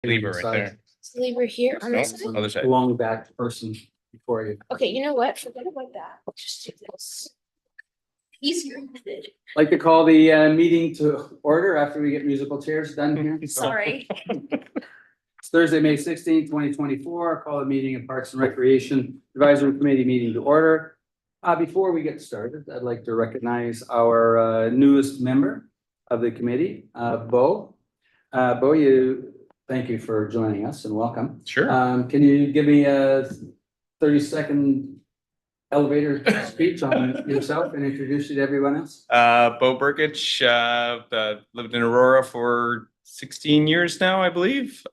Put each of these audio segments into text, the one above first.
Lever right there. Leave her here on this side. Other side. Long back person before you. Okay, you know what? Forget about that. Just do this. Easier method. Like to call the meeting to order after we get musical chairs done here. Sorry. It's Thursday, May 16th, 2024. Call the meeting of Parks and Recreation Advisory Committee meeting to order. Before we get started, I'd like to recognize our newest member of the committee, Bo. Bo, thank you for joining us and welcome. Sure. Can you give me a 30-second elevator speech on yourself and introduce you to everyone else? Bo Burkich, lived in Aurora for 16 years now, I believe.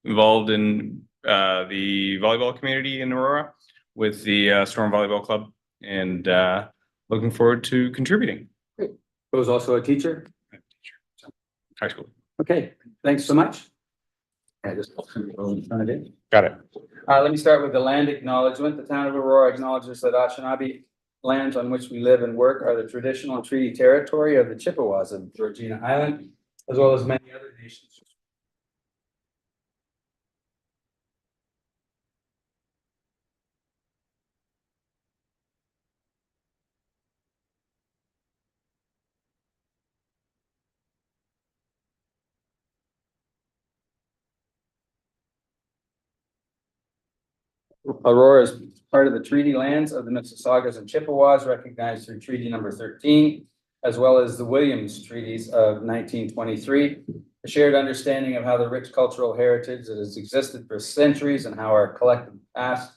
Involved in the volleyball community in Aurora with the Storm Volleyball Club, and looking forward to contributing. Great. Bo's also a teacher. High school. Okay, thanks so much. I just in front of you. Got it. Let me start with the land acknowledgement. The town of Aurora acknowledges that Anishinaabe lands on which we live and work are the traditional and treaty territory of the Chippewas of Georgina Island, as well as many other nations. Aurora is part of the treaty lands of the Mississaugas and Chippewas, recognized through Treaty Number 13, as well as the Williams Treaties of 1923. A shared understanding of how the rich cultural heritage that has existed for centuries and how our collective past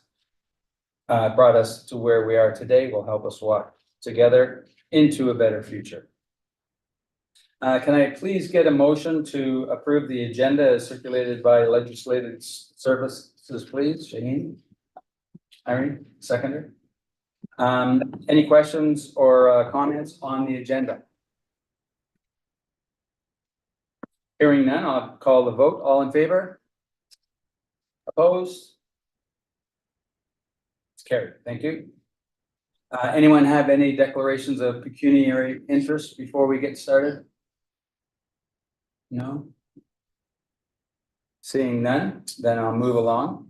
brought us to where we are today will help us walk together into a better future. Can I please get a motion to approve the agenda as circulated by Legislative Services, please? Shaheen? Irene, seconder. Any questions or comments on the agenda? Hearing none, I'll call the vote. All in favor? Opposed? It's carried. Thank you. Anyone have any declarations of pecuniary interest before we get started? No? Seeing none, then I'll move along.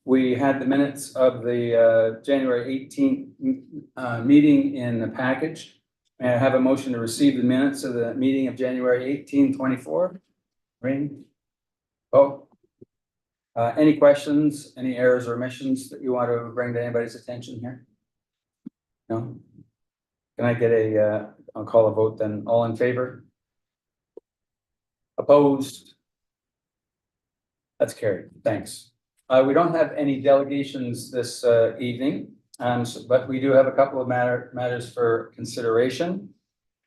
We had the minutes of the January 18th meeting in the package. May I have a motion to receive the minutes of the meeting of January 18, 24? Ring. Oh. Any questions, any errors or omissions that you want to bring to anybody's attention here? No? Can I get I'll call a vote then. All in favor? Opposed? That's carried. Thanks. We don't have any delegations this evening, but we do have a couple of matters for consideration.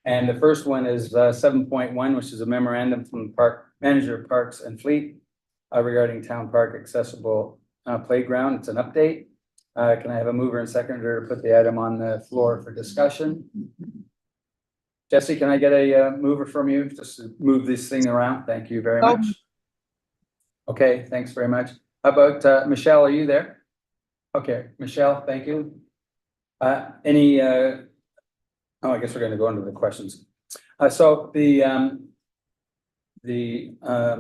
And the first one is 7.1, which is a memorandum from the Park Manager of Parks and Fleet regarding town park accessible playground. It's an update. Can I have a mover and seconder to put the item on the floor for discussion? Jesse, can I get a mover from you just to move this thing around? Thank you very much. Okay, thanks very much. How about Michelle, are you there? Okay, Michelle, thank you. I guess we're going to go into the questions. So the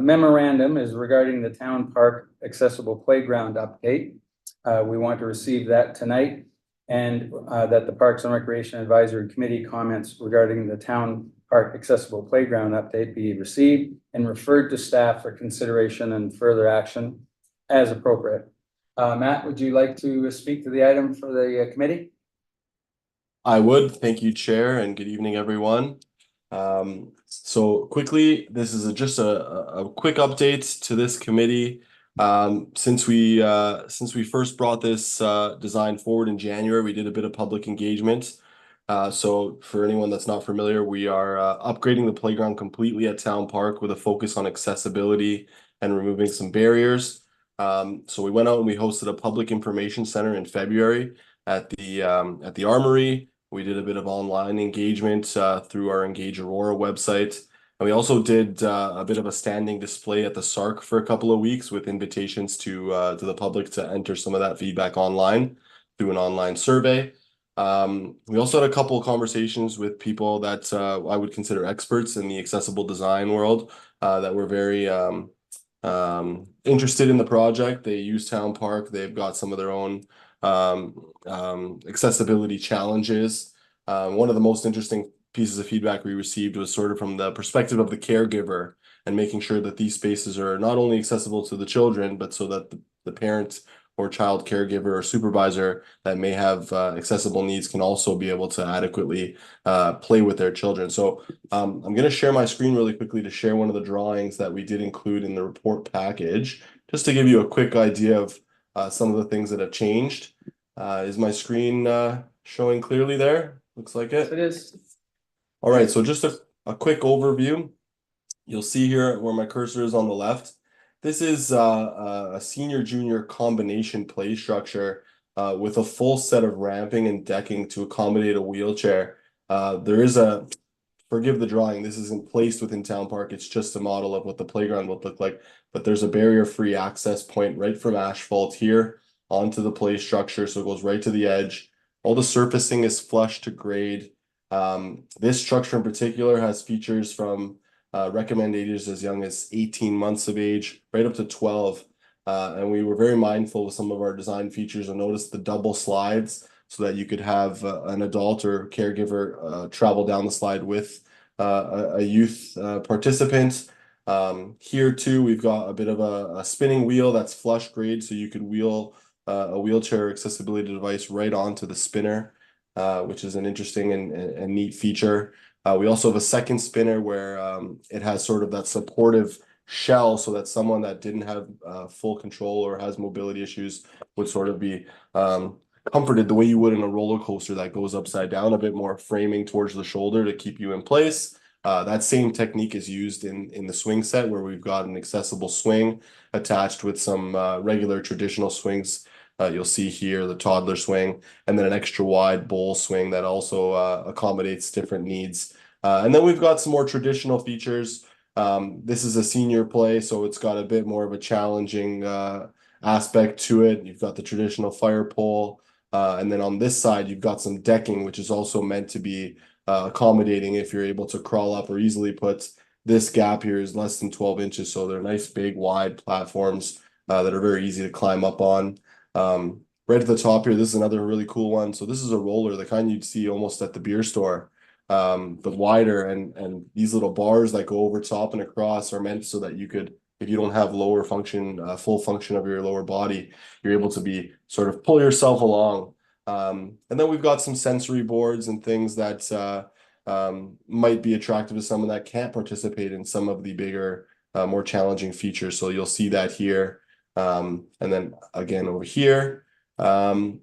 memorandum is regarding the town park accessible playground update. We want to receive that tonight, and that the Parks and Recreation Advisory Committee comments regarding the town park accessible playground update be received and referred to staff for consideration and further action as appropriate. Matt, would you like to speak to the item for the committee? I would. Thank you, Chair, and good evening, everyone. So quickly, this is just a quick update to this committee. Since we first brought this design forward in January, we did a bit of public engagement. So for anyone that's not familiar, we are upgrading the playground completely at Town Park with a focus on accessibility and removing some barriers. So we went out and we hosted a public information center in February at the Armory. We did a bit of online engagement through our Engage Aurora website. And we also did a bit of a standing display at the SARC for a couple of weeks with invitations to the public to enter some of that feedback online through an online survey. We also had a couple of conversations with people that I would consider experts in the accessible design world, that were very interested in the project. They use Town Park. They've got some of their own accessibility challenges. One of the most interesting pieces of feedback we received was sort of from the perspective of the caregiver and making sure that these spaces are not only accessible to the children, but so that the parent or child caregiver or supervisor that may have accessible needs can also be able to adequately play with their children. So I'm going to share my screen really quickly to share one of the drawings that we did include in the report package, just to give you a quick idea of some of the things that have changed. Is my screen showing clearly there? Looks like Yes, it. it is. All right, so just a quick overview. You'll see here where my cursor is on the left. This is a senior junior combination play structure with a full set of ramping and decking to accommodate a wheelchair. There is a, forgive the drawing, this isn't placed within Town Park. It's just a model of what the playground would look like. But there's a barrier-free access point right from asphalt here onto the play structure. So it goes right to the edge. All the surfacing is flush to grade. This structure in particular has features from recommend ages as young as 18 months of age, right up to 12. And we were very mindful with some of our design features and noticed the double slides so that you could have an adult or caregiver travel down the slide with a youth participant. Here too, we've got a bit of a spinning wheel that's flush grade, so you could wheel a wheelchair accessibility device right onto the spinner, which is an interesting and neat feature. We also have a second spinner where it has sort of that supportive shell so that someone that didn't have full control or has mobility issues would sort of be comforted the way you would in a roller coaster that goes upside down, a bit more framing towards the shoulder to keep you in place. That same technique is used in the swing set where we've got an accessible swing attached with some regular traditional swings. You'll see here the toddler swing, and then an extra wide bowl swing that also accommodates different needs. And then we've got some more traditional features. This is a senior play, so it's got a bit more of a challenging aspect to it. You've got the traditional fire pole, and then on this side, you've got some decking, which is also meant to be accommodating if you're able to crawl up or easily put. This gap here is less than 12 inches, so they're nice, big, wide platforms that are very easy to climb up on. Right at the top here, this is another really cool one. So this is a roller, the kind you'd see almost at the beer store, but wider, and these little bars that go over top and across are meant so that you could, if you don't have lower function, full function of your lower body, you're able to be sort of pull yourself along. And then we've got some sensory boards and things that might be attractive to someone that can't participate in some of the bigger, more challenging features. So you'll see that here. And then again over here. And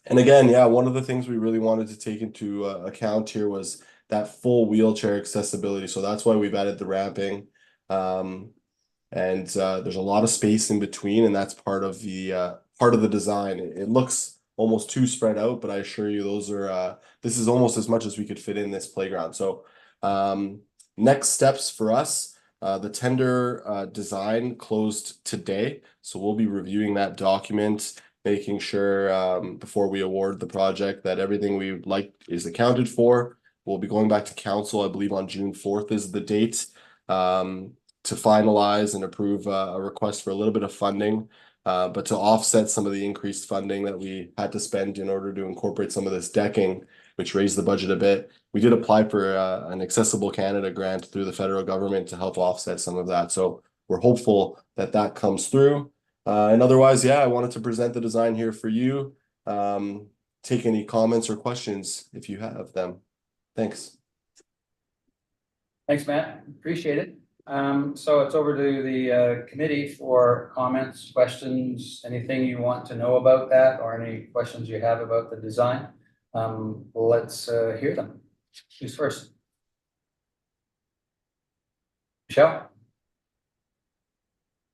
again, yeah, one of the things we really wanted to take into account here was that full wheelchair accessibility. So that's why we've added the ramping. And there's a lot of space in between, and that's part of the design. It looks almost too spread out, but I assure you those are this is almost as much as we could fit in this playground. So next steps for us. The tender design closed today, so we'll be reviewing that document, making sure before we award the project that everything we like is accounted for. We'll be going back to council, I believe on June 4th is the date, to finalize and approve a request for a little bit of funding, but to offset some of the increased funding that we had to spend in order to incorporate some of this decking, which raised the budget a bit. We did apply for an Accessible Canada grant through the federal government to help offset some of that. So we're hopeful that that comes through. And otherwise, yeah, I wanted to present the design here for you. Take any comments or questions if you have them. Thanks. Thanks, Matt. Appreciate it. So it's over to the committee for comments, questions, anything you want to know about that, or any questions you have about the design. Let's hear them. Who's first? Michelle?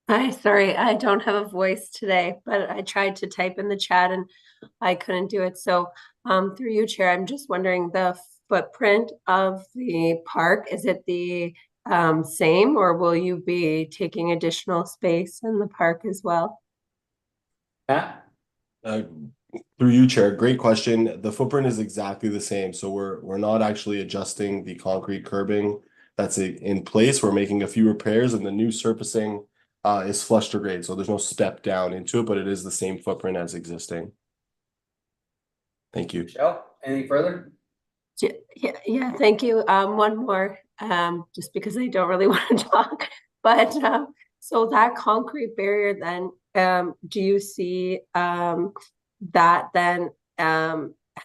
Hi, sorry, I don't have a voice today, but I tried to type in the chat and I couldn't do it. So through you, Chair, I'm just wondering the footprint of the park, is it the same, or will you be taking additional space in the park as well? Matt? Through you, Chair, great question. The footprint is exactly the same. So we're not actually adjusting the concrete curbing that's in place. We're making a few repairs, and the new surfacing is flush to grade, so there's no step down into it, but it is the same footprint as existing. Thank you. Michelle, anything further? Yeah, thank you. One more, just because I don't really want to talk, but so that concrete barrier then, do you see that then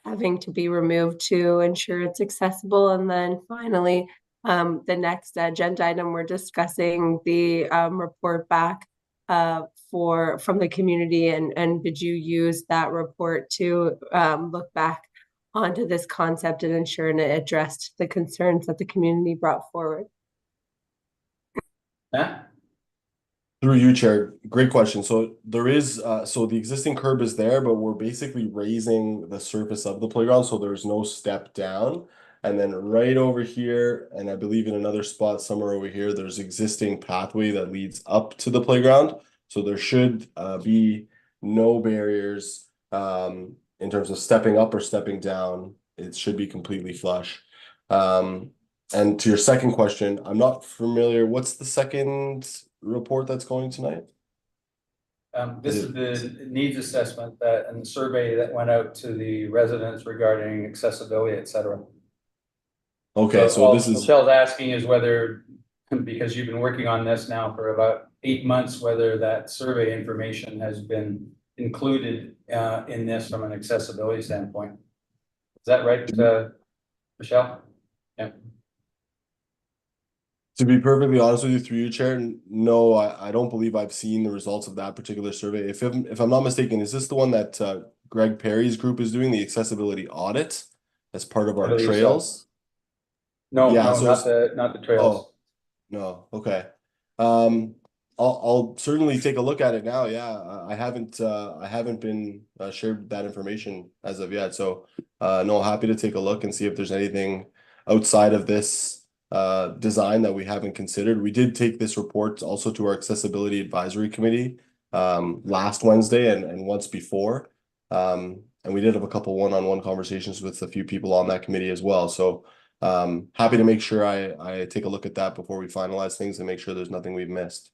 having to be removed to ensure it's accessible? And then finally, the next agenda item, we're discussing the report back from the community, and did you use that report to look back onto this concept and ensure it addressed the concerns that the community brought forward? Matt? Through you, Chair. Great question. So there is, so the existing curb is there, but we're basically raising the surface of the playground, so there's no step down. And then right over here, and I believe in another spot somewhere over here, there's existing pathway that leads up to the playground. So there should be no barriers in terms of stepping up or stepping down. It should be completely flush. And to your second question, I'm not familiar. What's the second report that's going tonight? This is the needs assessment and the survey that went out to the residents regarding accessibility, et cetera. Okay, so all this is, Michelle's asking is whether, because you've been working on this now for about 8 months, whether that survey information has been included in this from an accessibility standpoint. Is that right, Michelle? Yeah. to be perfectly honest with you, through you, Chair, no, I don't believe I've seen the results of that particular survey. If I'm not mistaken, is this the one that Greg Perry's group is doing, the accessibility audit as part of I our believe so. trails? No, Yeah, no, so not the trails. Oh, no, okay. I'll certainly take a look at it now. Yeah, I haven't been shared that information as of yet. So no, happy to take a look and see if there's anything outside of this design that we haven't considered. We did take this report also to our accessibility advisory committee last Wednesday and once before. And we did have a couple one-on-one conversations with a few people on that committee as well. So happy to make sure I take a look at that before we finalize things and make sure there's nothing we've missed.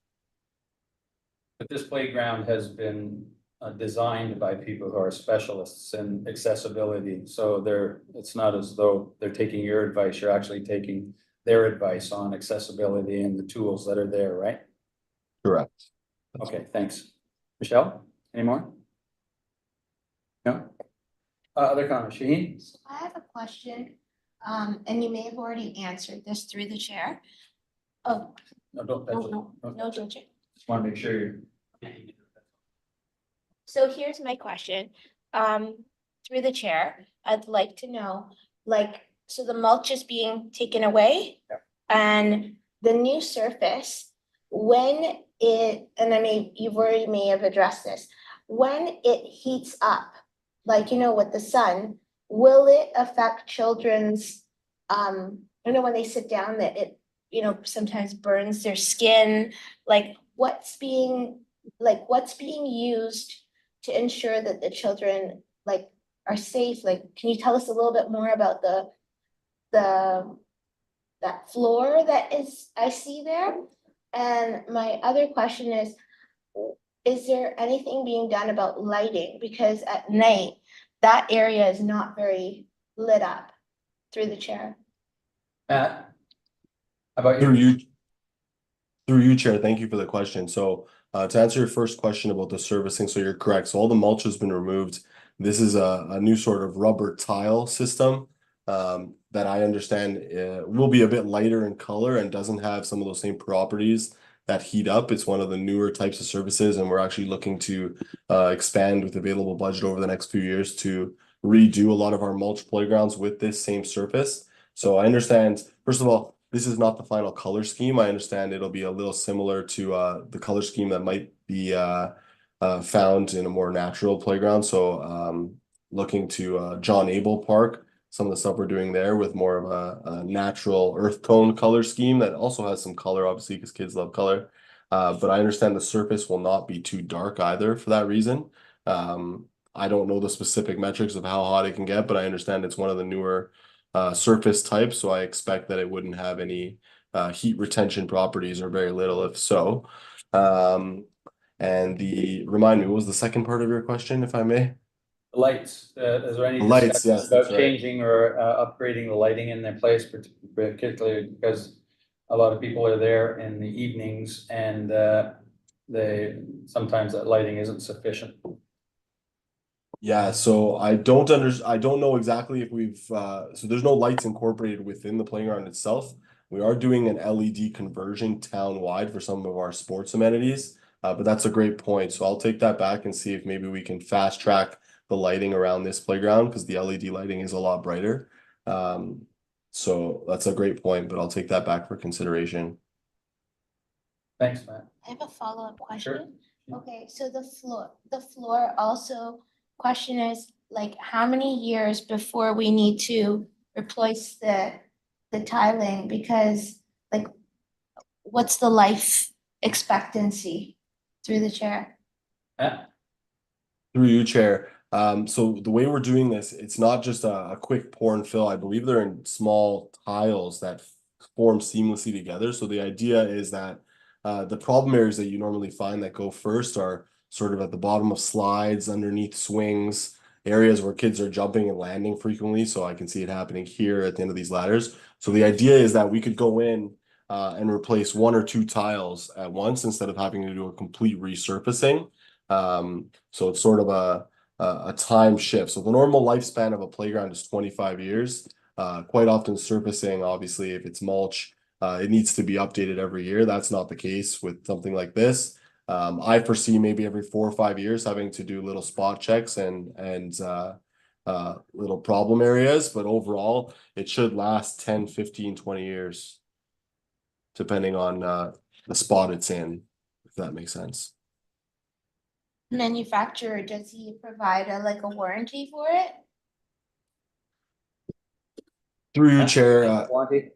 But this playground has been designed by people who are specialists in accessibility. So it's not as though they're taking your advice, you're actually taking their advice on accessibility and the tools that are there, right? Correct. Okay, thanks. Michelle, any more? No? Other comments, Shaheen? So I have a question, and you may have already answered this through the chair. Oh, No, don't touch it. no judging. Just want to make sure you're. So here's my question. Through the chair, I'd like to know, so the mulch is being taken away? Yep. And the new surface, when and I mean, you've already may have addressed this, when it heats up, with the sun, will it affect children's, I know when they sit down that it, sometimes burns their skin, what's being used to ensure that the children are safe? Can you tell us a little bit more about that floor that I see there? And my other question is there anything being done about lighting? Because at night, that area is not very lit up. Through the chair. Matt? How about Through you? you, Chair, thank you for the question. So to answer your first question about the servicing, so you're correct. So all the mulch has been removed. This is a new sort of rubber tile system that I understand will be a bit lighter in color and doesn't have some of those same properties that heat up. It's one of the newer types of services, and we're actually looking to expand with available budget over the next few years to redo a lot of our mulch playgrounds with this same surface. So I understand, first of all, this is not the final color scheme. I understand it'll be a little similar to the color scheme that might be found in a more natural playground. So looking to John Abel Park, some of the stuff we're doing there with more of a natural earth tone color scheme that also has some color, obviously, because kids love color. But I understand the surface will not be too dark either for that reason. I don't know the specific metrics of how hot it can get, but I understand it's one of the newer surface types, so I expect that it wouldn't have any heat retention properties or very little, if so. And remind me, what was the second part of your question, if I may? Lights, is there any The lights, discussion yes, that's about right. changing or upgrading the lighting in their place, particularly because a lot of people are there in the evenings and sometimes that lighting isn't sufficient. Yeah, so I don't know exactly if we've so there's no lights incorporated within the playground itself. We are doing an LED conversion town-wide for some of our sports amenities. But that's a great point. So I'll take that back and see if maybe we can fast track the lighting around this playground because the LED lighting is a lot brighter. So that's a great point, but I'll take that back for consideration. Thanks, Matt. I have a follow-up question. Sure. Okay, so the floor also, question is like, how many years before we need to replace the tiling? Because like, what's the life expectancy through the chair? Matt? Through you, Chair. So the way we're doing this, it's not just a quick pour and fill. I believe they're in small tiles that form seamlessly together. So the idea is that the problem areas that you normally find that go first are sort of at the bottom of slides, underneath swings, areas where kids are jumping and landing frequently. So I can see it happening here at the end of these ladders. So the idea is that we could go in and replace 1 or 2 tiles at once instead of having to do a complete resurfacing. So it's sort of a time shift. So the normal lifespan of a playground is 25 years. Quite often surfacing, obviously, if it's mulch, it needs to be updated every year. That's not the case with something like this. I foresee maybe every 4 or 5 years having to do little spot checks and little problem areas, but overall it should last 10, 15, 20 years, depending on the spot it's in, if that makes sense. Manufacturer, does he provide like a warranty for it? Through you, Chair. Warranty?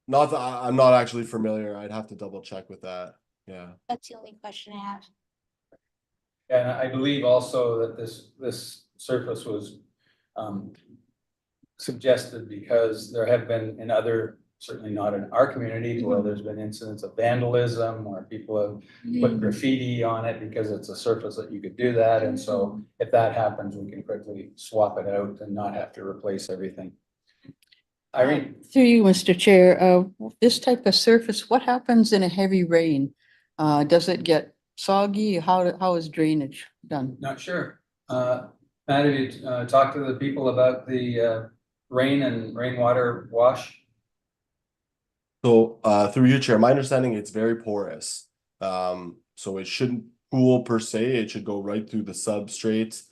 Not that I'm not actually familiar. I'd have to double check with that. Yeah. That's the only question I have. And I believe also that this surface was suggested because there have been in other, certainly not in our community, where there's been incidents of vandalism or people have put graffiti on it because it's a surface that you could do that. And so if that happens, we can quickly swap it out and not have to replace everything. Irene? Through you, Mr. Chair, this type of surface, what happens in a heavy rain? Does it get soggy? How is drainage done? Not sure. Matt, have you talked to the people about the rain and rainwater wash? So through you, Chair, my understanding it's very porous. So it shouldn't pool per se. It should go right through the substrate.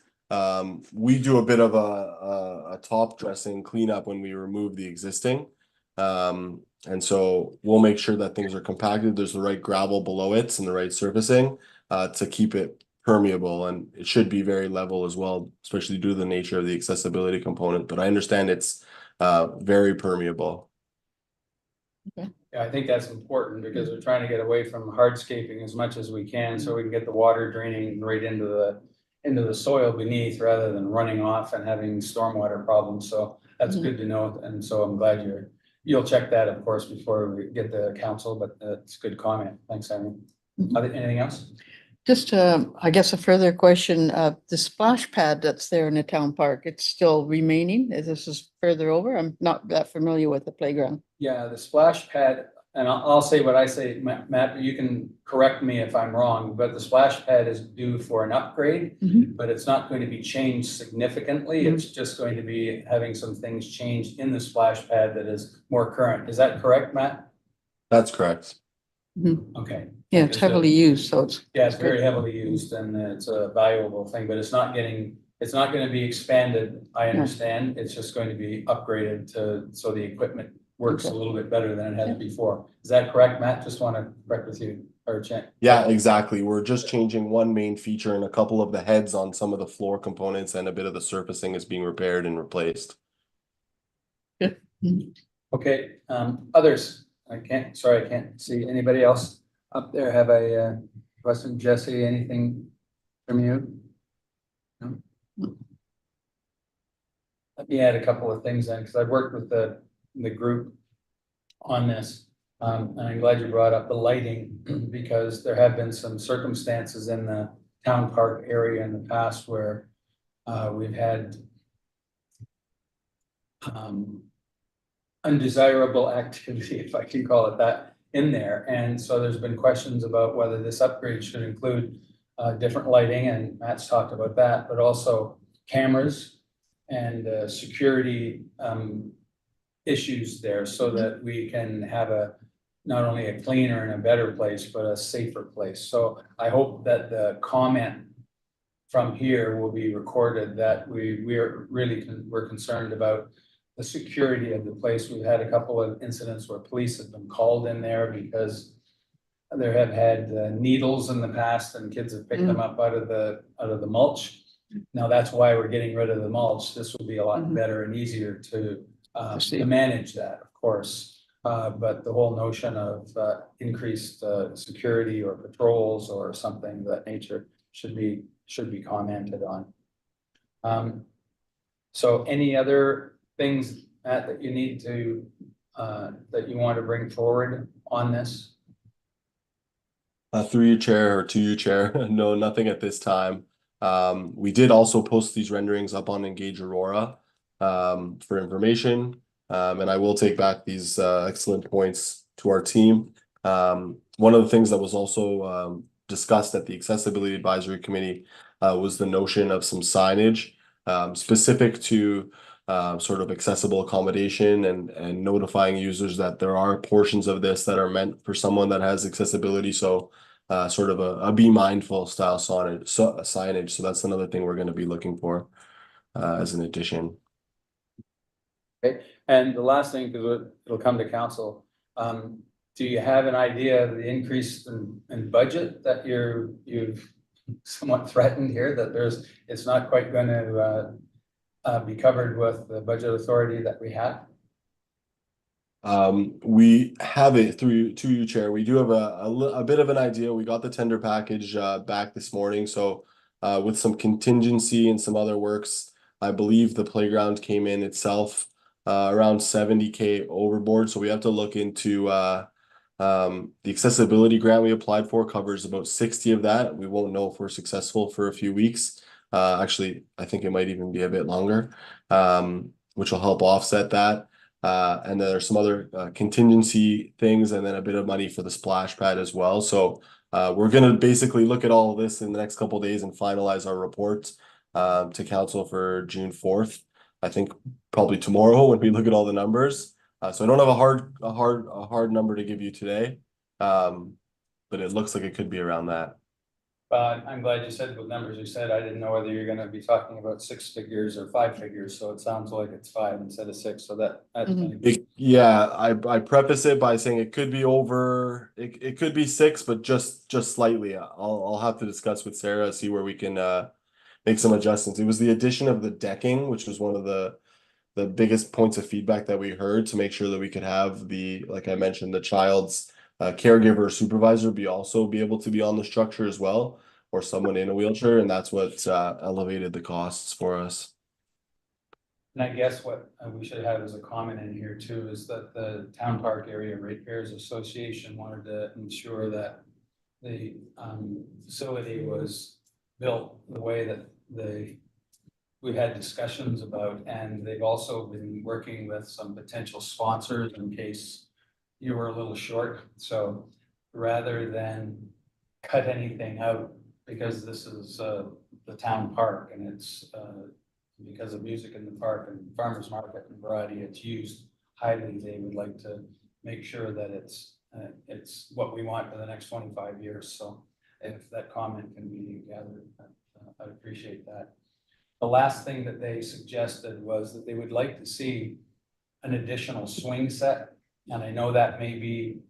We do a bit of a top dressing cleanup when we remove the existing. And so we'll make sure that things are compacted. There's the right gravel below it and the right surfacing to keep it permeable, and it should be very level as well, especially due to the nature of the accessibility component. But I understand it's very permeable. Yeah, I think that's important because we're trying to get away from hardscaping as much as we can so we can get the water draining right into the soil beneath rather than running off and having stormwater problems. So that's good to know. And so I'm glad you'll check that, of course, before we get the council, but that's a good comment. Thanks, Irene. Anything else? Just, I guess a further question, the splash pad that's there in the town park, it's still remaining? This is further over? I'm not that familiar with the playground. Yeah, the splash pad, and I'll say what I say, Matt, but you can correct me if I'm wrong, but the splash pad is due for an upgrade, but it's not going to be changed significantly. It's just going to be having some things changed in the splash pad that is more current. Is that correct, Matt? That's correct. Okay. Yeah, it's heavily used, so it's. Yeah, it's very heavily used and it's a valuable thing, but it's not going to be expanded, I understand. It's just going to be upgraded so the equipment works a little bit better than it has before. Is that correct, Matt? Just want to correct with you or check. Yeah, exactly. We're just changing one main feature and a couple of the heads on some of the floor components, and a bit of the surfacing is being repaired and replaced. Good. Okay, others, I can't see anybody else up there. Have a question? Jesse, anything from you? No? Let me add a couple of things then, because I've worked with the group on this. And I'm glad you brought up the lighting because there have been some circumstances in the town park area in the past where we've had undesirable activity, if I can call it that, in there. And so there's been questions about whether this upgrade should include different lighting, and Matt's talked about that, but also cameras and security issues there so that we can have not only a cleaner and a better place, but a safer place. So I hope that the comment from here will be recorded that we're concerned about the security of the place. We've had a couple of incidents where police have been called in there because there have had needles in the past and kids have picked them up out of the mulch. Now that's why we're getting rid of the mulch. This will be a lot better and easier to manage that, of course. But the whole notion of increased security or patrols or something of that nature should be commented on. So any other things, Matt, that you need to that you want to bring forward on this? Through you, Chair, or to you, Chair. No, nothing at this time. We did also post these renderings up on Engage Aurora for information. And I will take back these excellent points to our team. One of the things that was also discussed at the Accessibility Advisory Committee was the notion of some signage specific to sort of accessible accommodation and notifying users that there are portions of this that are meant for someone that has accessibility. So sort of a be mindful style signage. So that's another thing we're going to be looking for as an addition. Okay, and the last thing, because it'll come to council, do you have an idea of the increase in budget that you've somewhat threatened here, that it's not quite going to be covered with the budget authority that we have? We have it to you, Chair. We do have a bit of an idea. We got the tender package back this morning. So with some contingency and some other works, I believe the playground came in itself around 70K overboard. So we have to look into the accessibility grant we applied for covers about 60 of that. We won't know if we're successful for a few weeks. Actually, I think it might even be a bit longer, which will help offset that. And then there's some other contingency things and then a bit of money for the splash pad as well. So we're going to basically look at all of this in the next couple of days and finalize our report to council for June 4th. I think probably tomorrow when we look at all the numbers. So I don't have a hard number to give you today, but it looks like it could be around that. I'm glad you said what numbers you said. I didn't know whether you're going to be talking about 6 figures or 5 figures. So it sounds like it's 5 instead of 6. So that's yeah. I preface it by saying it could be over. It could be 6, but just slightly. I'll have to discuss with Sarah, see where we can make some adjustments. It was the addition of the decking, which was one of the biggest points of feedback that we heard, to make sure that we could have like I mentioned, the child's caregiver or supervisor be able to be on the structure as well, or someone in a wheelchair, and that's what elevated the costs for us. And I guess what we should have as a comment in here too is that the Town Park Area Ratepayers Association wanted to ensure that the facility was built the way that we've had discussions about, and they've also been working with some potential sponsors in case you were a little short. So rather than cut anything out, because this is the town park and it's because of music in the park and farmers market and variety, it's used highly. They would like to make sure that it's what we want for the next 25 years. So if that comment can be gathered, I'd appreciate that. The last thing that they suggested was that they would like to see an additional swing set. And I know that may be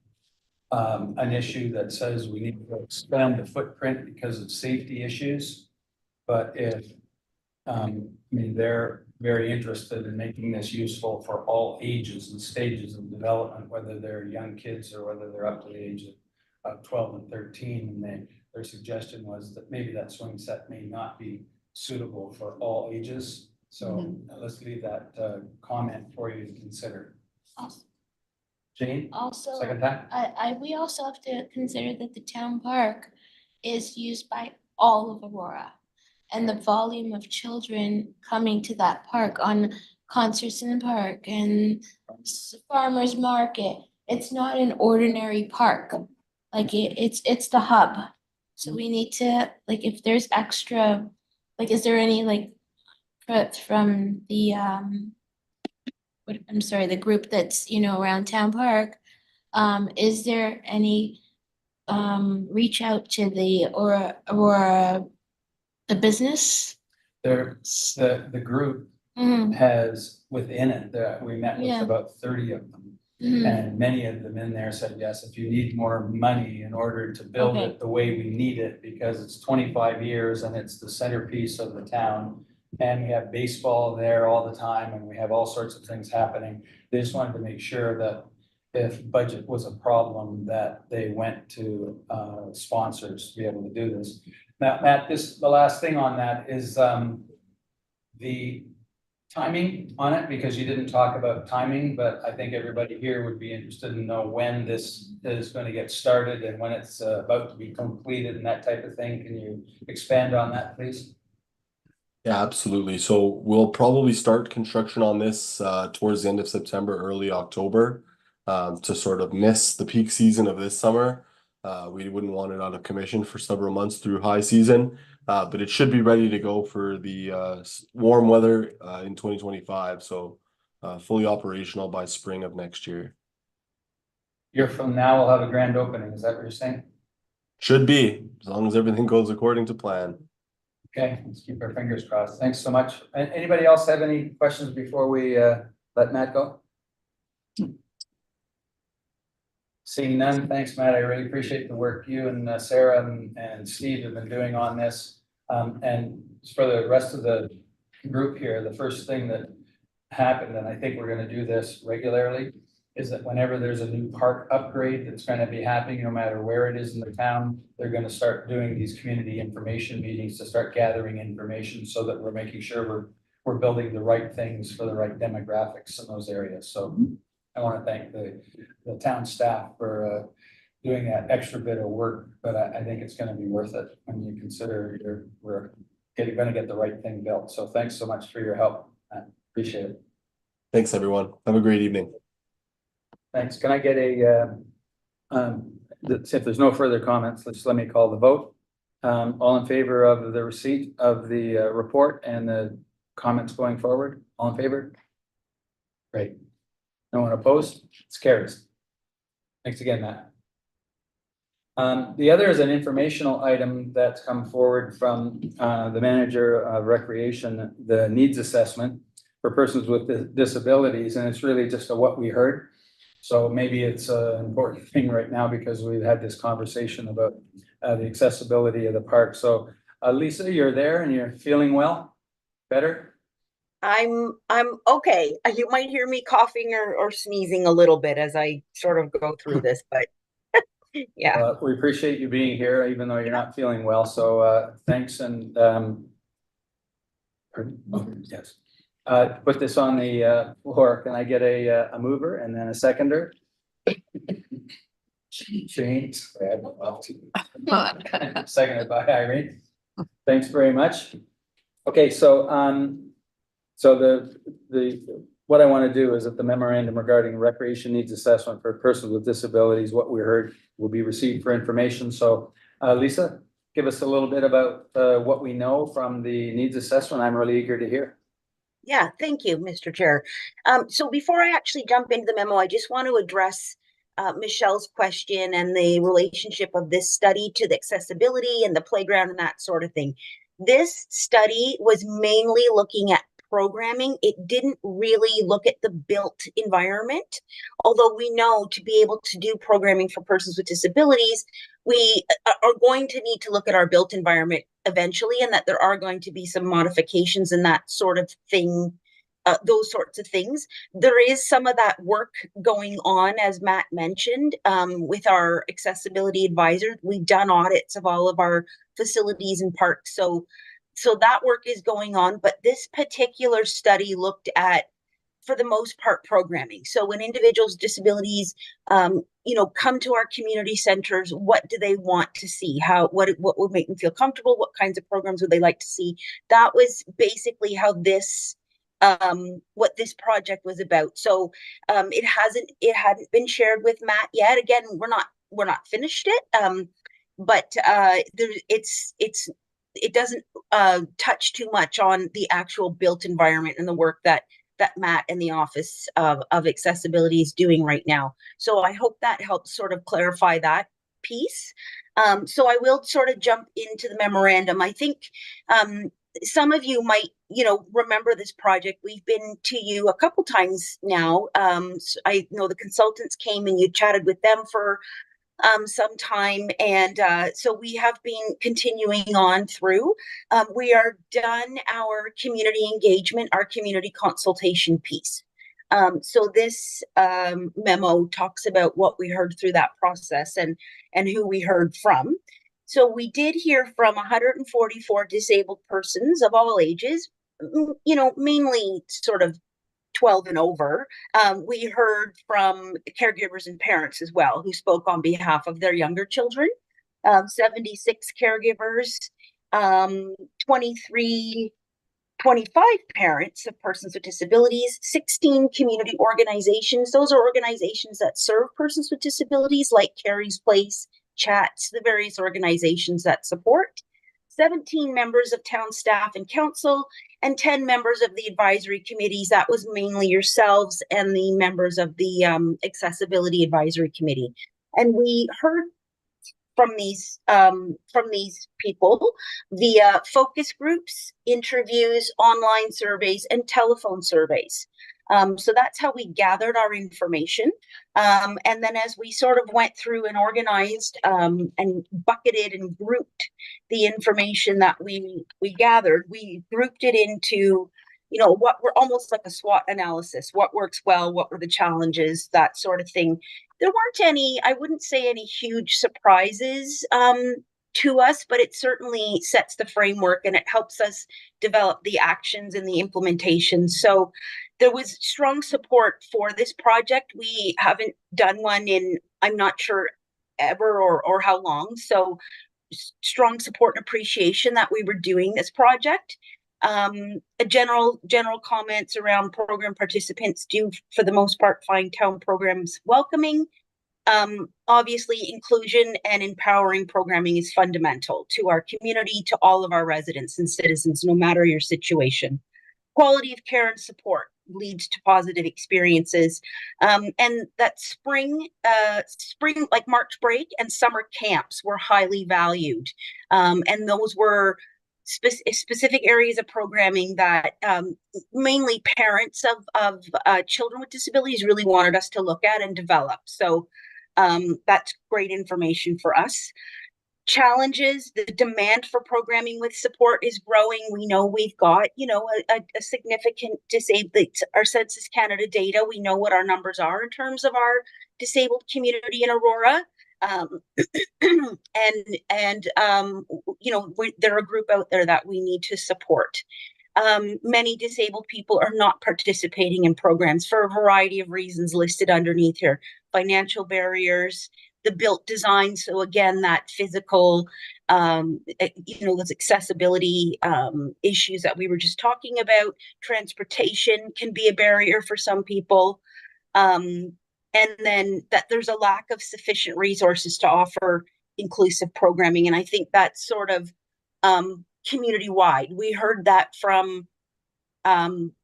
an issue that says we need to expand the footprint because of safety issues. But if, they're very interested in making this useful for all ages and stages of development, whether they're young kids or whether they're up to the age of 12 and 13. And their suggestion was that maybe that swing set may not be suitable for all ages. So let's leave that comment for you to consider. Awesome. Jane, Also, second time? we also have to consider that the town park is used by all of Aurora. And the volume of children coming to that park on concerts in the park and farmer's market, it's not an ordinary park. Like it's the hub. So we need to, like, if there's extra, like, is there any like from the I'm sorry, the group that's, around town park, is there any reach out to the or the business? There, the group Mhm, has within it, we met with Yeah. about 30 of them. mhm. And many of them in there said, yes, if you need more money in order to build Okay. it the way we need it, because it's 25 years and it's the centerpiece of the town. And we have baseball there all the time and we have all sorts of things happening. They just wanted to make sure that if budget was a problem, that they went to sponsors to be able to do this. Now, Matt, the last thing on that is the timing on it, because you didn't talk about timing, but I think everybody here would be interested in know when this is going to get started and when it's about to be completed and that type of thing. Can you expand on that, please? Yeah, absolutely. So we'll probably start construction on this towards the end of September, early October, to sort of miss the peak season of this summer. We wouldn't want it out of commission for several months through high season, but it should be ready to go for the warm weather in 2025. So fully operational by spring of next year. Year from now, we'll have a grand opening. Is that what you're saying? Should be, as long as everything goes according to plan. Okay, let's keep our fingers crossed. Thanks so much. Anybody else have any questions before we let Matt go? Seeing none, thanks, Matt. I really appreciate the work you and Sarah and Steve have been doing on this. And for the rest of the group here, the first thing that happened, and I think we're gonna do this regularly, is that whenever there's a new park upgrade that's gonna be happening, no matter where it is in the town, they're gonna start doing these community information meetings to start gathering information so that we're making sure we're building the right things for the right demographics in those areas. So I want to thank the town staff for doing that extra bit of work, but I think it's going to be worth it when you consider we're going to get the right thing built. So thanks so much for your help. I appreciate it. Thanks, everyone. Have a great evening. Thanks. Can I get if there's no further comments, let me call the vote. All in favor of the receipt of the report and the comments going forward? All in favor? Great. No one opposed? It's carries. Thanks again, Matt. The other is an informational item that's come forward from the manager of recreation, the needs assessment for persons with disabilities, and it's really just what we heard. So maybe it's an important thing right now because we've had this conversation about the accessibility of the park. So Lisa, you're there and you're feeling well? Better? I'm okay. You might hear me coughing or sneezing a little bit as I sort of go through this, but yeah. We appreciate you being here, even though you're not feeling well. So thanks and yes. Put this on the floor. Can I get a mover and then a seconder? Jane. Seconded by Irene. Thanks very much. Okay, so what I want to do is that the memorandum regarding recreation needs assessment for persons with disabilities, what we heard will be received for information. So Lisa, give us a little bit about what we know from the needs assessment. I'm really eager to hear. Yeah, thank you, Mr. Chair. So before I actually jump into the memo, I just want to address Michelle's question and the relationship of this study to the accessibility and the playground and that sort of thing. This study was mainly looking at programming. It didn't really look at the built environment, although we know to be able to do programming for persons with disabilities, we are going to need to look at our built environment eventually, and that there are going to be some modifications and that sort of thing, those sorts of things. There is some of that work going on, as Matt mentioned, with our accessibility advisor. We've done audits of all of our facilities and parks. So that work is going on, but this particular study looked at for the most part, programming. So when individuals with disabilities, come to our community centers, what do they want to see? What would make them feel comfortable? What kinds of programs would they like to see? That was basically how what this project was about. So it hadn't been shared with Matt yet. Again, we're not finished it. But it doesn't touch too much on the actual built environment and the work that Matt and the Office of Accessibility is doing right now. So I hope that helps sort of clarify that piece. So I will sort of jump into the memorandum. I think some of you might, remember this project. We've been to you a couple times now. So I know the consultants came and you chatted with them for some time, and so we have been continuing on through. We are done our community engagement, our community consultation piece. So this memo talks about what we heard through that process and who we heard from. So we did hear from 144 disabled persons of all ages, mainly sort of 12 and over. We heard from caregivers and parents as well, who spoke on behalf of their younger children. 76 caregivers, 25 parents of persons with disabilities, 16 community organizations. Those are organizations that serve persons with disabilities, like Carrie's Place, Chats, the various organizations that support. 17 members of town staff and council, and 10 members of the advisory committees. That was mainly yourselves and the members of the Accessibility Advisory Committee. And we heard from these people via focus groups, interviews, online surveys, and telephone surveys. So that's how we gathered our information. And then as we sort of went through and organized and bucketed and grouped the information that we gathered, we grouped it into, what were almost like a SWOT analysis. What works well? What were the challenges? That sort of thing. There weren't any, I wouldn't say any huge surprises to us, but it certainly sets the framework and it helps us develop the actions and the implementation. So there was strong support for this project. We haven't done one in, I'm not sure ever or how long. So strong support and appreciation that we were doing this project. A general comments around program participants do, for the most part, find town programs welcoming. Obviously, inclusion and empowering programming is fundamental to our community, to all of our residents and citizens, no matter your situation. Quality of care and support leads to positive experiences. And that spring like March break and summer camps were highly valued. And those were specific areas of programming that mainly parents of children with disabilities really wanted us to look at and develop. So that's great information for us. Challenges, the demand for programming with support is growing. We know we've got, a significant disabled, our Census Canada data. We know what our numbers are in terms of our disabled community in Aurora. There are a group out there that we need to support. Many disabled people are not participating in programs for a variety of reasons listed underneath here. Financial barriers, the built design. So again, that physical, those accessibility issues that we were just talking about. Transportation can be a barrier for some people. And then that there's a lack of sufficient resources to offer inclusive programming. And I think that's sort of community-wide. We heard that from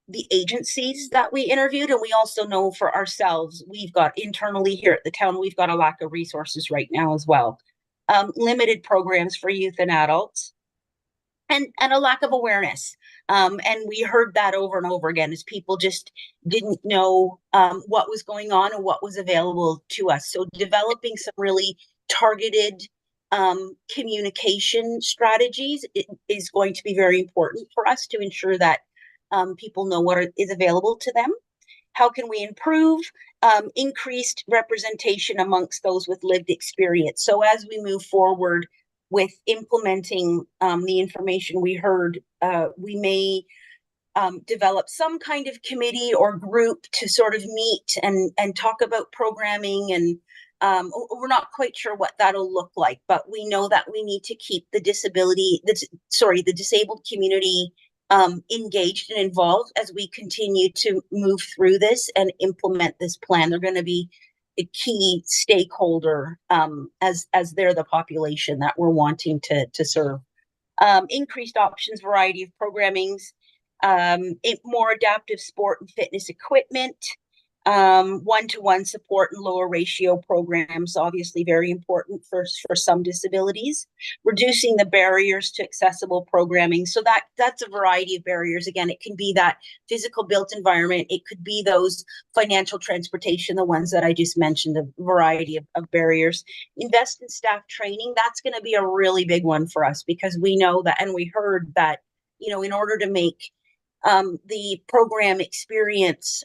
the agencies that we interviewed, and we also know for ourselves, we've got internally here at the town, we've got a lack of resources right now as well. Limited programs for youth and adults, and a lack of awareness. And we heard that over and over again as people just didn't know what was going on and what was available to us. So developing some really targeted communication strategies is going to be very important for us to ensure that people know what is available to them. How can we improve increased representation amongst those with lived experience? So as we move forward with implementing the information we heard, we may develop some kind of committee or group to sort of meet and talk about programming, and we're not quite sure what that'll look like, but we know that we need to keep the disabled community engaged and involved as we continue to move through this and implement this plan. They're going to be a key stakeholder as they're the population that we're wanting to serve. Increased options, variety of programmings, more adaptive sport and fitness equipment, one-to-one support and lower ratio programs, obviously very important for some disabilities, reducing the barriers to accessible programming. So that's a variety of barriers. Again, it can be that physical built environment. It could be those financial transportation, the ones that I just mentioned, a variety of barriers. Invest in staff training. That's going to be a really big one for us, because we know that, and we heard that, in order to make the program experience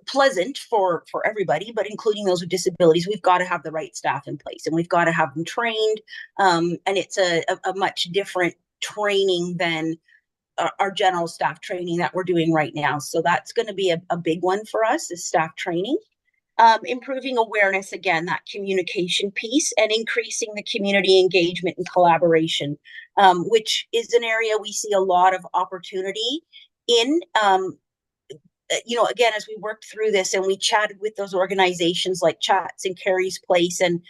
pleasant for everybody, but including those with disabilities, we've got to have the right staff in place, and we've got to have them trained. And it's a much different training than our general staff training that we're doing right now. So that's going to be a big one for us, is staff training. Improving awareness, again, that communication piece, and increasing the community engagement and collaboration, which is an area we see a lot of opportunity in. Again, as we worked through this and we chatted with those organizations like Chats and Carrie's Place, and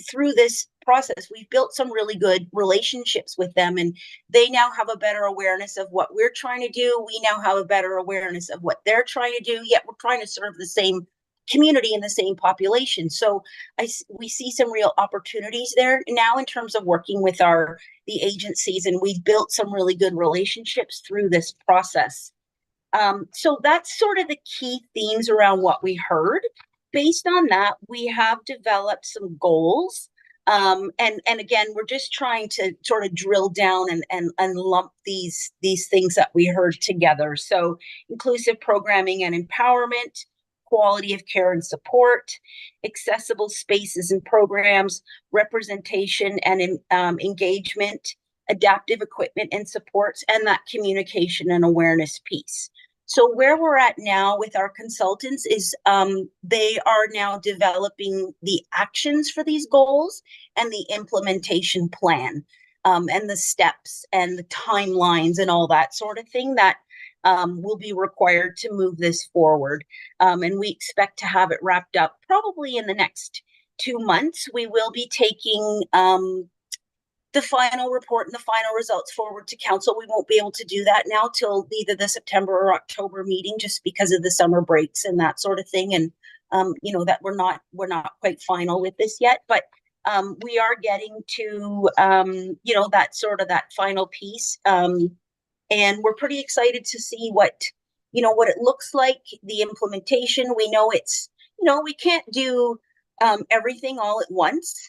through this process, we've built some really good relationships with them, and they now have a better awareness of what we're trying to do. We now have a better awareness of what they're trying to do, yet we're trying to serve the same community and the same population. So we see some real opportunities there now in terms of working with the agencies, and we've built some really good relationships through this process. So that's sort of the key themes around what we heard. Based on that, we have developed some goals. And again, we're just trying to sort of drill down and lump these things that we heard together. So inclusive programming and empowerment, quality of care and support, accessible spaces and programs, representation and engagement, adaptive equipment and supports, and that communication and awareness piece. So where we're at now with our consultants is they are now developing the actions for these goals and the implementation plan, and the steps and the timelines and all that sort of thing that will be required to move this forward. And we expect to have it wrapped up probably in the next 2 months. We will be taking the final report and the final results forward to council. We won't be able to do that now till either the September or October meeting, just because of the summer breaks and that sort of thing. And that we're not quite final with this yet, but we are getting to that final piece. And we're pretty excited to see what it looks like, the implementation. We know we can't do everything all at once.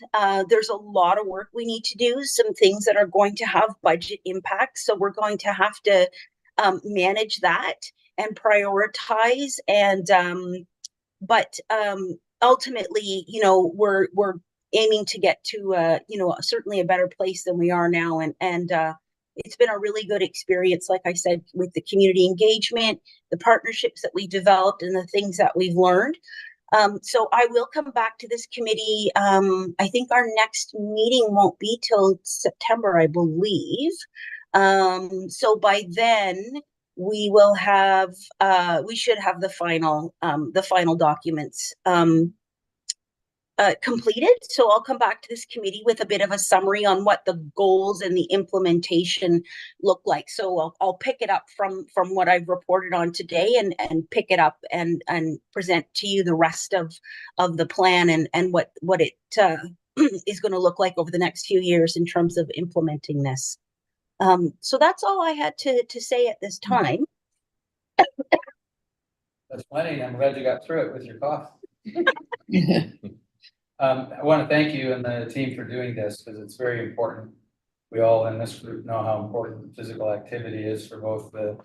There's a lot of work we need to do, some things that are going to have budget impacts. So we're going to have to manage that and prioritize. And but ultimately, we're aiming to get to certainly a better place than we are now. And it's been a really good experience, like I said, with the community engagement, the partnerships that we developed, and the things that we've learned. So I will come back to this committee. I think our next meeting won't be till September, I believe. So by then we will have, we should have the final documents completed. So I'll come back to this committee with a bit of a summary on what the goals and the implementation look like. So I'll pick it up from what I've reported on today and pick it up and present to you the rest of the plan and what it is going to look like over the next few years in terms of implementing this. So that's all I had to say at this time. That's plenty. I'm glad you got through it with your cough. I want to thank you and the team for doing this, because it's very important. We all in this group know how important physical activity is for both the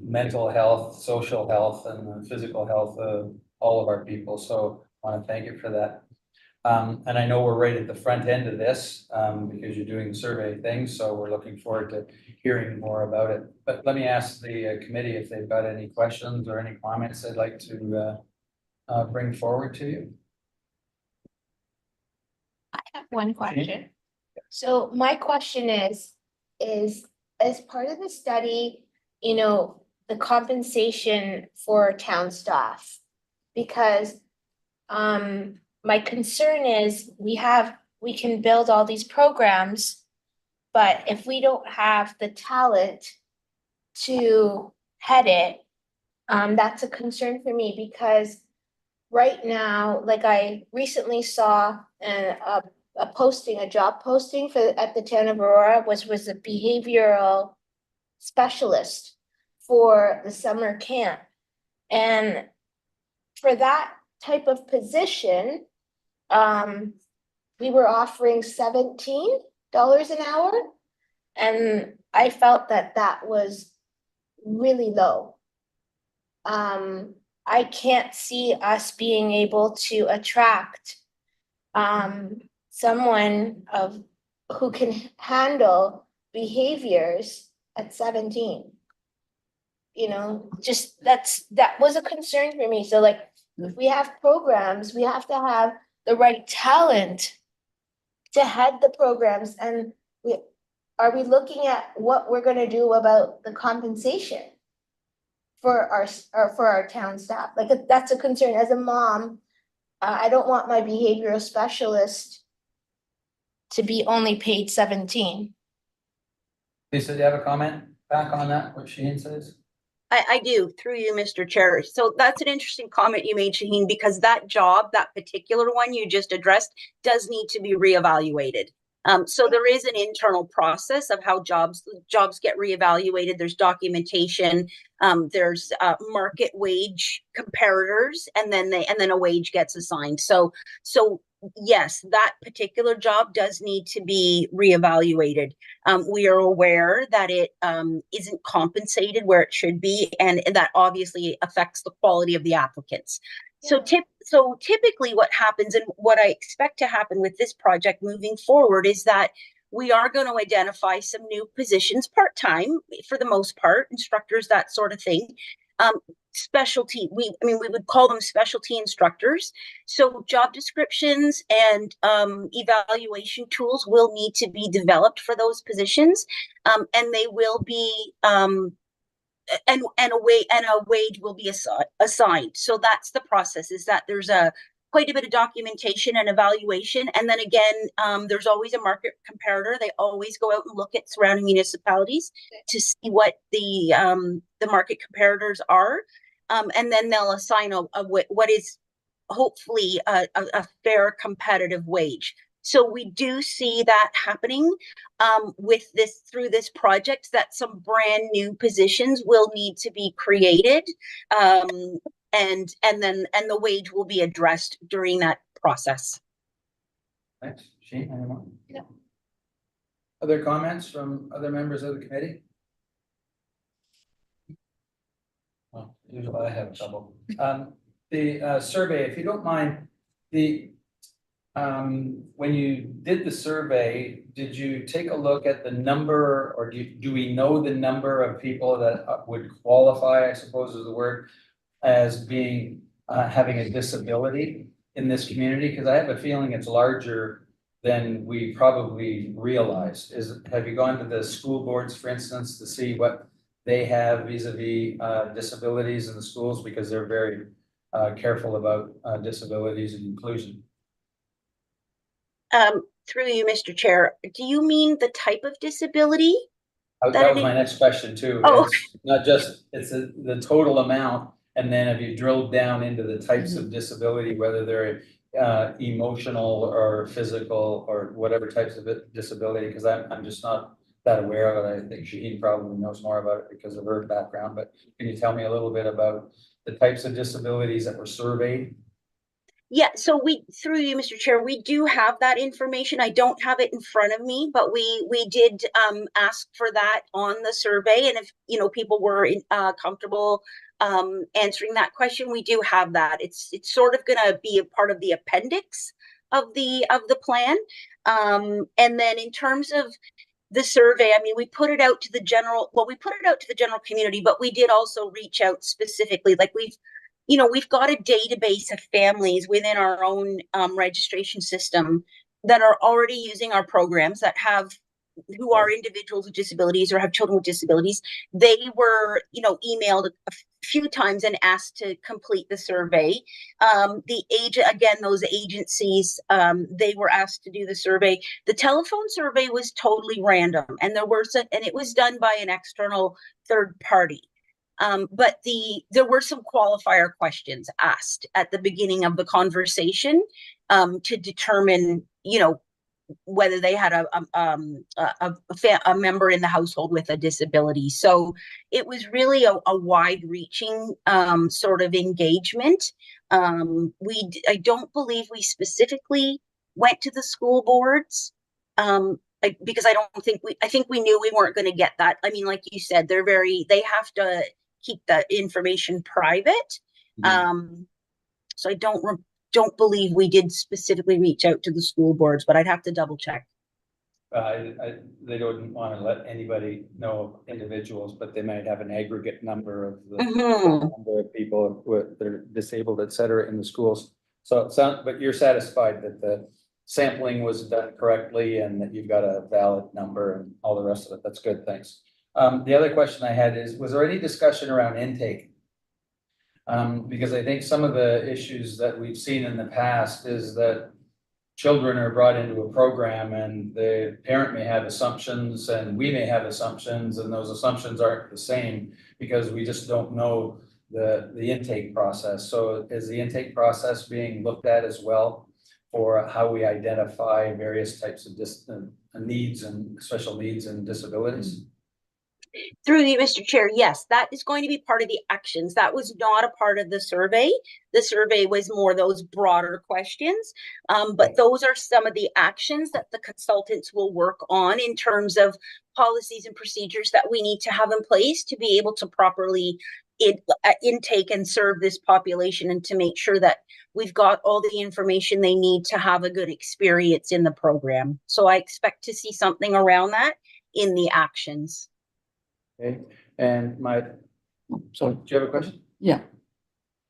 mental health, social health, and the physical health of all of our people. So I want to thank you for that. And I know we're right at the front end of this, because you're doing the survey thing, so we're looking forward to hearing more about it. But let me ask the committee if they've got any questions or any comments they'd like to bring forward to you. I have one question. So my question is as part of the study, you know, the compensation for town staff? Because my concern is we can build all these programs, but if we don't have the talent to head it, that's a concern for me because right now, like I recently saw a posting, a job posting at the town of Aurora was a behavioral specialist for the summer camp. And for that type of position, we were offering $17 an hour. And I felt that that was really low. I can't see us being able to attract someone who can handle behaviors at 17. You know, just that was a concern for me. So like, if we have programs, we have to have the right talent to head the programs. And are we looking at what we're gonna do about the compensation for our town staff? Like, that's a concern. As a mom, I don't want my behavioral specialist to be only paid 17. Lisa, do you have a comment back on that, what Shaheen says? I do, through you, Mr. Chair. So that's an interesting comment you made, Shaheen, because that job, that particular one you just addressed, does need to be reevaluated. So there is an internal process of how jobs get reevaluated. There's documentation, there's market wage comparators, and then a wage gets assigned. So yes, that particular job does need to be reevaluated. We are aware that it isn't compensated where it should be, and that obviously affects the quality of the applicants. So typically what happens, and what I expect to happen with this project moving forward, is that we are going to identify some new positions, part-time for the most part, instructors, that sort of thing. Specialty, we would call them specialty instructors. So job descriptions and evaluation tools will need to be developed for those positions, and they will be and a wage will be assigned. So that's the process, is that there's quite a bit of documentation and evaluation. And then again, there's always a market comparator. They always go out and look at surrounding municipalities to see what the market comparators are. And then they'll assign what is hopefully a fair competitive wage. So we do see that happening through this project, that some brand new positions will need to be created, and the wage will be addressed during that process. Thanks. Shane, any more? No. Other comments from other members of the committee? Well, usually I have trouble. The survey, if you don't mind, when you did the survey, did you take a look at the number, or do we know the number of people that would qualify, I suppose is the word, as being having a disability in this community? Because I have a feeling it's larger than we probably realize. Have you gone to the school boards, for instance, to see what they have vis-a-vis disabilities in the schools, because they're very careful about disabilities and inclusion? Through you, Mr. Chair, do you mean the type of disability? That was my next question too. Oh. It's not just, it's the total amount, and then have you drilled down into the types of disability, whether they're emotional or physical or whatever types of disability? Because I'm just not that aware of it. I think Shaheen probably knows more about it because of her background, but can you tell me a little bit about the types of disabilities that were surveyed? Yeah, so through you, Mr. Chair, we do have that information. I don't have it in front of me, but we did ask for that on the survey. And if people were comfortable answering that question, we do have that. It's sort of going to be a part of the appendix of the plan. And then in terms of the survey, I mean, we put it out to the general, well, we put it out to the general community, but we did also reach out specifically, like we've got a database of families within our own registration system that are already using our programs, that have, who are individuals with disabilities or have children with disabilities. They were, emailed a few times and asked to complete the survey. Those agencies, they were asked to do the survey. The telephone survey was totally random, and it was done by an external third party. But there were some qualifier questions asked at the beginning of the conversation, to determine, whether they had a member in the household with a disability. So it was really a wide-reaching sort of engagement. I don't believe we specifically went to the school boards, because I think we knew we weren't going to get that. I mean, like you said, they have to keep the information private. So I don't believe we did specifically reach out to the school boards, but I'd have to double check. They don't want to let anybody know individuals, but they might have an aggregate number of the number of people that are disabled, et cetera, in the schools. So but you're satisfied that the sampling was done correctly and that you've got a valid number and all the rest of it. That's good, thanks. The other question I had is, was there any discussion around intake? Because I think some of the issues that we've seen in the past is that children are brought into a program and the parent may have assumptions and we may have assumptions, and those assumptions aren't the same because we just don't know the intake process. So is the intake process being looked at as well for how we identify various types of needs and special needs and disabilities? Through you, Mr. Chair, yes, that is going to be part of the actions. That was not a part of the survey. The survey was more those broader questions. But those are some of the actions that the consultants will work on in terms of policies and procedures that we need to have in place to be able to properly intake and serve this population, and to make sure that we've got all the information they need to have a good experience in the program. So I expect to see something around that in the actions. Okay, and so do you have a question? Yeah.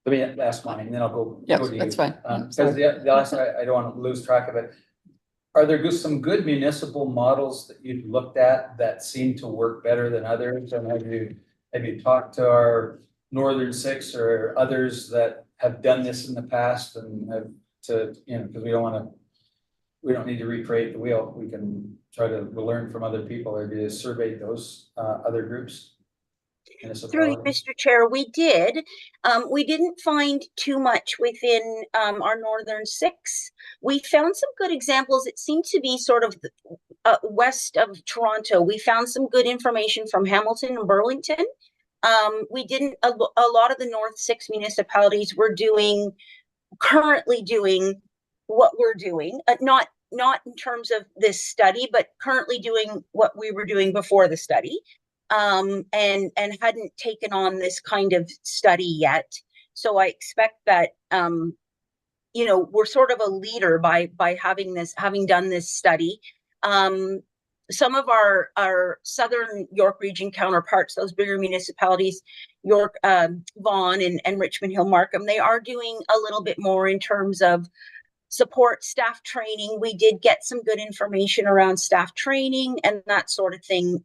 Let me ask mine, and then I'll go. Yes, go to that's you. fine. Because the last, I don't want to lose track of it. Are there some good municipal models that you've looked at that seem to work better than others? And have you talked to our Northern Six or others that have done this in the past and have to, because we don't need to recreate the wheel. We can try to learn from other people. Or do you survey those other groups? Through you, Mr. Chair, we did. We didn't find too much within our Northern Six. We found some good examples. It seemed to be sort of west of Toronto. We found some good information from Hamilton and Burlington. We didn't. A lot of the North Six municipalities were currently doing what we're doing. Not in terms of this study, but currently doing what we were doing before the study. And hadn't taken on this kind of study yet. So I expect that, we're sort of a leader by having done this study. Some of our Southern York Region counterparts, those bigger municipalities, York, Vaughan and Richmond Hill Markham, they are doing a little bit more in terms of support staff training. We did get some good information around staff training and that sort of thing.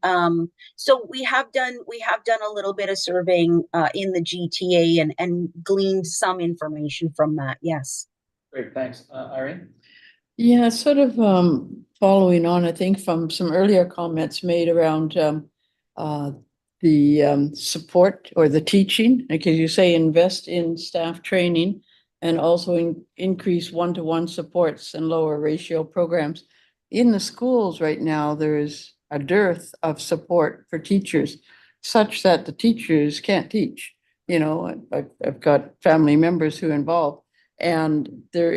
So we have done a little bit of surveying in the GTA and gleaned some information from that. Yes. Great, thanks. Irene? Yeah, sort of following on, I think, from some earlier comments made around the support or the teaching, because you say invest in staff training and also increase one-to-one supports and lower ratio programs. In the schools right now, there is a dearth of support for teachers such that the teachers can't teach. I've got family members who are involved, and there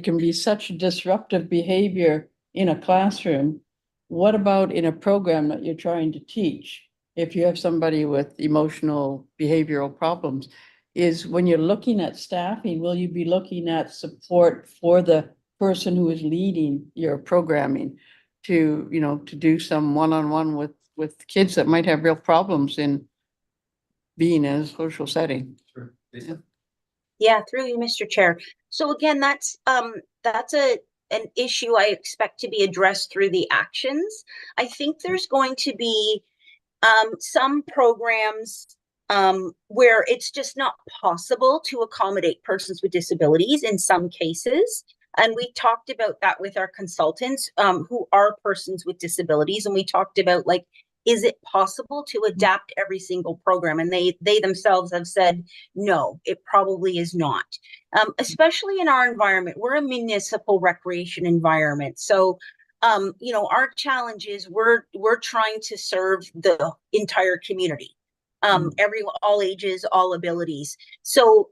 can be such disruptive behavior in a classroom. What about in a program that you're trying to teach? If you have somebody with emotional behavioral problems, is when you're looking at staffing, will you be looking at support for the person who is leading your programming to, you know, to do some one-on-one with kids that might have real problems in being in a social setting? Sure. Lisa? Yeah, through you, Mr. Chair. So again, that's an issue I expect to be addressed through the actions. I think there's going to be some programs where it's just not possible to accommodate persons with disabilities in some cases. And we talked about that with our consultants who are persons with disabilities. And we talked about, like, is it possible to adapt every single program? And they themselves have said, no, it probably is not. Especially in our environment, we're a municipal recreation environment. So you know, our challenge is we're trying to serve the entire community, all ages, all abilities. So,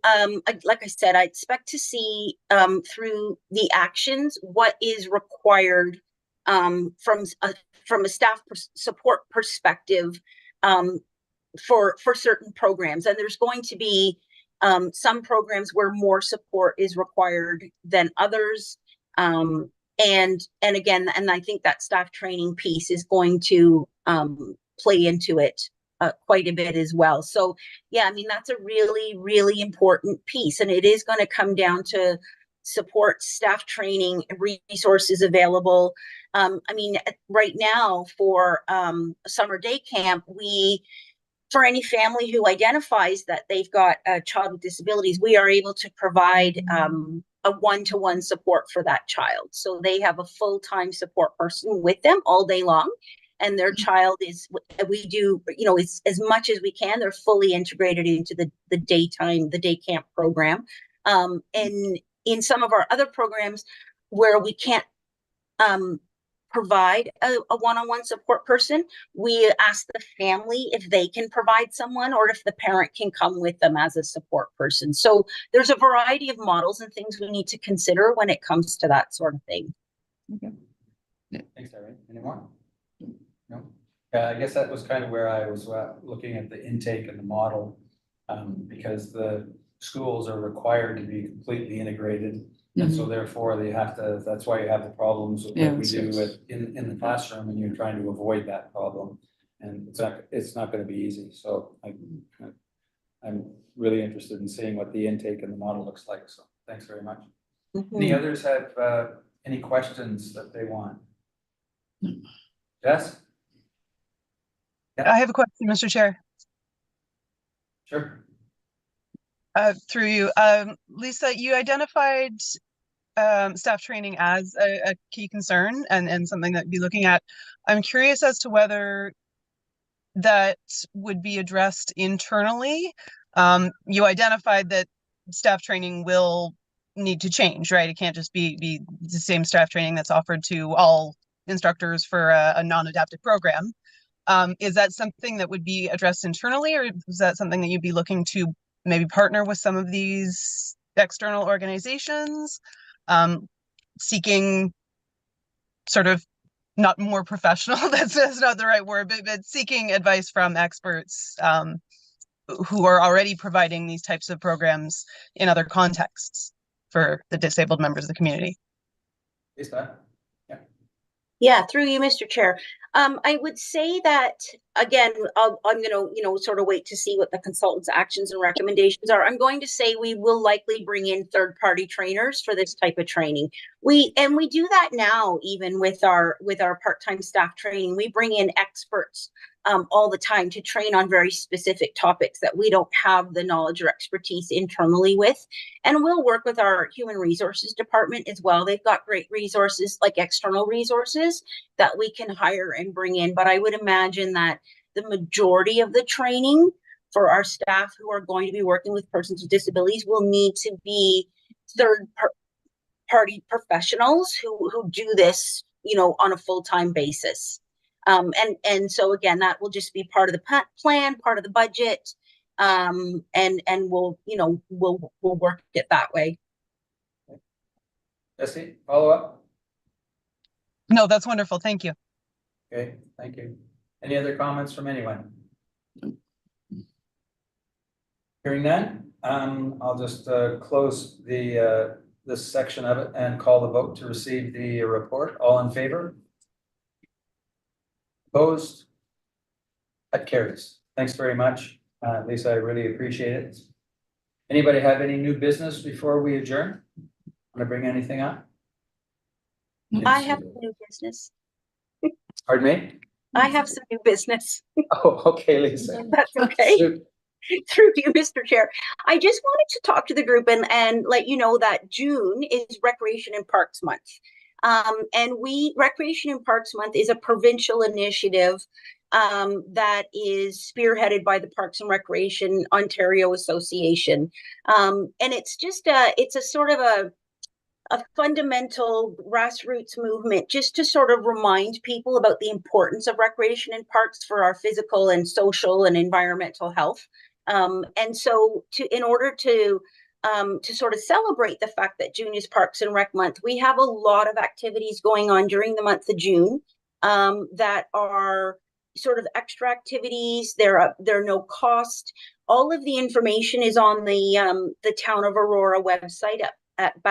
like I said, I expect to see through the actions what is required from a staff support perspective for certain programs, and there's going to be some programs where more support is required than others. And again, and I think that staff training piece is going to play into it quite a bit as well. So yeah, I mean, that's a really, really important piece, and it is going to come down to support, staff training, resources available. I mean, right now for summer day camp, for any family who identifies that they've got a child with disabilities, we are able to provide a one-to-one support for that child. So they have a full-time support person with them all day long. And their child is, we do, you know, it's as much as we can, they're fully integrated into the day camp program. And in some of our other programs where we can't provide a one-on-one support person, we ask the family if they can provide someone or if the parent can come with them as a support person. So there's a variety of models and things we need to consider when it comes to that sort of thing. Okay. Thanks, Irene. Any more? No? Yeah, I guess that was kind of where I was looking at the intake and the model, because the schools are required to be completely integrated. And so therefore they have to, that's why you have the problems that we do in the classroom, and you're trying to avoid that problem. And it's not going to be easy. So I'm really interested in seeing what the intake and the model looks like. So thanks very much. Any others have any questions that they want? Jess? Yeah. I have a question, Mr. Chair. Sure. Through you. Lisa, you identified staff training as a key concern and something that you'd be looking at. I'm curious as to whether that would be addressed internally. You identified that staff training will need to change, right? It can't just be the same staff training that's offered to all instructors for a non-adaptive program. Is that something that would be addressed internally, or is that something that you'd be looking to maybe partner with some of these external organizations, seeking sort of not more professional, that's not the right word, but seeking advice from experts who are already providing these types of programs in other contexts for the disabled members of the community? Is that? Yeah, through you, Mr. Chair. I would say that, again, I'm going to, sort of wait to see what the consultant's actions and recommendations are. I'm going to say we will likely bring in third-party trainers for this type of training. We do that now, even with our part-time staff training. We bring in experts all the time to train on very specific topics that we don't have the knowledge or expertise internally with. And we'll work with our human resources department as well. They've got great resources, like external resources, that we can hire and bring in. But I would imagine that the majority of the training for our staff who are going to be working with persons with disabilities will need to be third-party professionals who do this, on a full-time basis. And so again, that will just be part of the plan, part of the budget, and we'll work it that way. Jesse, follow up? No, that's wonderful. Thank you. Okay, thank you. Any other comments from anyone? Hearing none, I'll just close the this section of it and call the vote to receive the report. All in favor? Opposed? That carries. Thanks very much. Lisa, I really appreciate it. Anybody have any new business before we adjourn? Want to bring anything up? I have new business. Pardon me? I have some new business. Oh, okay, Lisa. That's okay. Shoot. Through you, Mr. Chair. I just wanted to talk to the group and let you know that June is Recreation and Parks Month. And Recreation and Parks Month is a provincial initiative that is spearheaded by the Parks and Recreation Ontario Association. And it's just it's a sort of a fundamental grassroots movement just to sort of remind people about the importance of recreation and parks for our physical and social and environmental health. And so in order to sort of celebrate the fact that June is Parks and Rec Month, we have a lot of activities going on during the month of June that are sort of extra activities. They're no cost. All of the information is on the Town of Aurora website at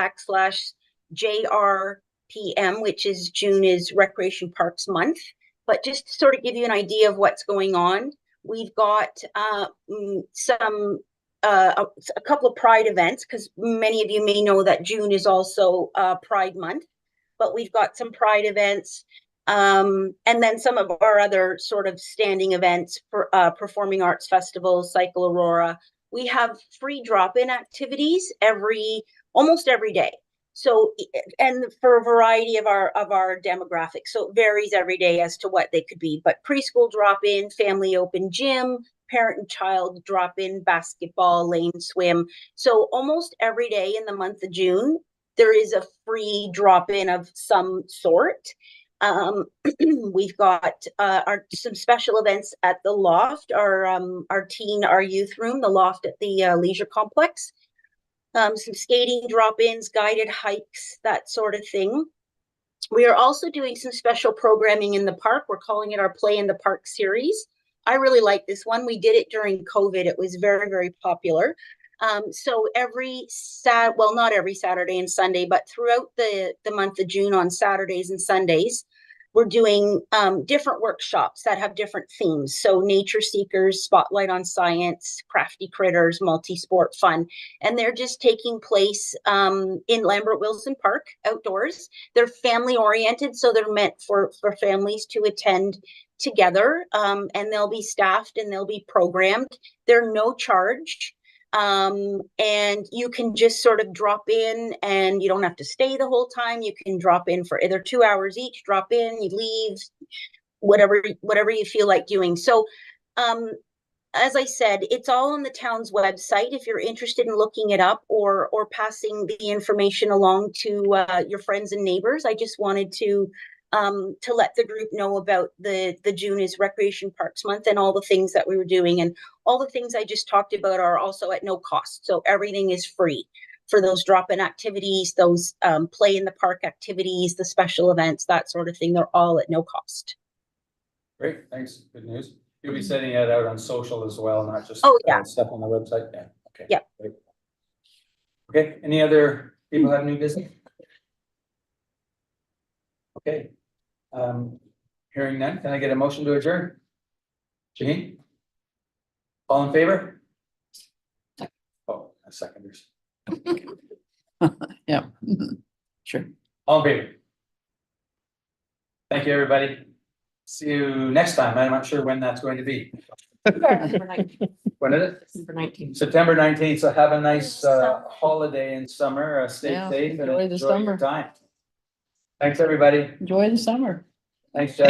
/JRPM, which is June is Recreation Parks Month. But just to sort of give you an idea of what's going on, we've got a couple of Pride events, because many of you may know that June is also Pride Month, but we've got some Pride events, and then some of our other sort of standing events for Performing Arts Festival, Cycle Aurora. We have free drop-in activities almost every day. So, and for a variety of our demographics. So it varies every day as to what they could be, but preschool drop-in, family open gym, parent and child drop-in, basketball, lane swim. So almost every day in the month of June, there is a free drop-in of some sort. We've got some special events at the Loft, our youth room, the Loft at the Leisure Complex. Some skating drop-ins, guided hikes, that sort of thing. We are also doing some special programming in the park. We're calling it our Play in the Park series. I really like this one. We did it during COVID. It was very, very popular. So not every Saturday and Sunday, but throughout the month of June on Saturdays and Sundays, we're doing different workshops that have different themes. So nature seekers, spotlight on science, crafty critters, multi-sport fun. And they're just taking place in Lambert Wilson Park outdoors. They're family oriented, so they're meant for families to attend together, and they'll be staffed and they'll be programmed. They're no charge. And you can just sort of drop in, and you don't have to stay the whole time. You can drop in for either 2 hours each, drop in, you leave, whatever you feel like doing. So, as I said, it's all on the town's website if you're interested in looking it up or passing the information along to your friends and neighbors. I just wanted to let the group know about the June is Recreation Parks Month and all the things that we were doing. And all the things I just talked about are also at no cost. So everything is free for those drop-in activities, those play in the park activities, the special events, that sort of thing. They're all at no cost. Great, thanks. Good news. You'll be sending it out on social as well, not just stuff on the website. Yeah. Okay. Yeah. Great. Okay. Any other people have new business? Okay. Hearing none, can I get a motion to adjourn? Janine? All in favor? Oh, seconders. Yeah, sure. All in favor? Thank you, everybody. See you next time. I'm not sure when that's going to be. When is it? September 19th. September 19th. So have a nice holiday in summer. Stay Yeah, safe and enjoy the enjoy summer. your time. Thanks, everybody. Enjoy the summer. Thanks, Jess.